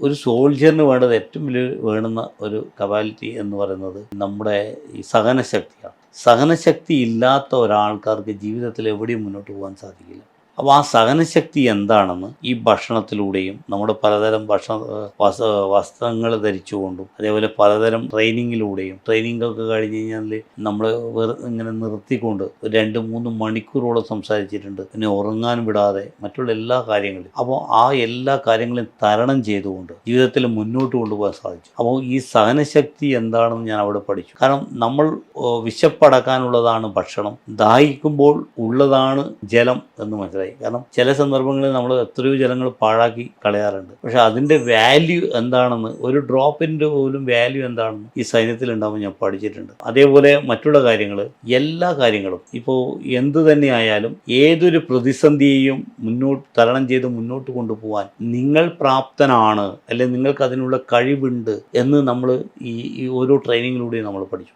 ഒരു സോൾജിയറിന് വേണ്ടത് ഏറ്റവും വലിയ വേണ്ടുന്ന ഒരു കപ്പാസിറ്റി എന്ന് പറയുന്നത് നമ്മുടെ ഈ സഹനശക്തിയാണ്. സഹനശക്തി ഇല്ലാത്ത ഒരാൾക്കാർക്ക് ജീവിതത്തിൽ എവിടെയും മുന്നോട്ട് പോകാൻ സാധിക്കില്ല. അപ്പോൾ ആ സഹനശക്തി എന്താണെന്ന് ഈ ഭക്ഷണത്തിലൂടെയും നമ്മുടെ പലതരം വസ്ത്രങ്ങൾ ധരിച്ചുകൊണ്ടും അതേപോലെ പലതരം ട്രെയിനിങ്ങൊക്കെ കഴിഞ്ഞ് കഴിഞ്ഞാൽ നമ്മൾ ഇങ്ങനെ നിർത്തിക്കൊണ്ട് ഒരു 2-3 മണിക്കൂറോളം സംസാരിച്ചിട്ടുണ്ട്. പിന്നെ ഉറങ്ങാൻ വിടാതെ മറ്റുള്ള എല്ലാ കാര്യങ്ങളും. അപ്പോൾ ആ എല്ലാ കാര്യങ്ങളും തരണം ചെയ്തുകൊണ്ട് ജീവിതത്തിൽ മുന്നോട്ട് കൊണ്ടുപോകാൻ സാധിച്ചു. അപ്പോൾ ഈ സഹനശക്തി എന്താണെന്ന് ഞാൻ അവിടെ പഠിച്ചു. കാരണം നമ്മൾ വിശപ്പടക്കാനുള്ളതാണ് ഭക്ഷണം, ദാഹിക്കുമ്പോൾ ഉള്ളതാണ് ജലം എന്ന് മനസ്സിലായി. കാരണം ചില സന്ദർഭങ്ങളിൽ നമ്മൾ എത്രയോ ജലങ്ങൾ പാഴാക്കി കളയാറുണ്ട്. പക്ഷെ അതിൻ്റെ വാല്യൂ എന്താണെന്ന്, ഒരു ഡ്രോപ്പിൻ്റെ പോലും വാല്യൂ എന്താണെന്ന് ഈ സൈന്യത്തിൽ ഉണ്ടാകുമ്പോൾ ഞാൻ പഠിച്ചിട്ടുണ്ട്. അതേപോലെ മറ്റുള്ള കാര്യങ്ങൾ, എല്ലാ കാര്യങ്ങളും ഇപ്പോൾ എന്തു തന്നെയായാലും ഏതൊരു പ്രതിസന്ധിയെയും തരണം ചെയ്ത് മുന്നോട്ട് കൊണ്ടുപോകാൻ നിങ്ങൾ പ്രാപ്തനാണ്, അല്ലെങ്കിൽ നിങ്ങൾക്ക് അതിനുള്ള കഴിവുണ്ട് എന്ന് നമ്മൾ ഈ ഓരോ ട്രെയിനിങ്ങിലൂടെയും നമ്മൾ പഠിച്ചു.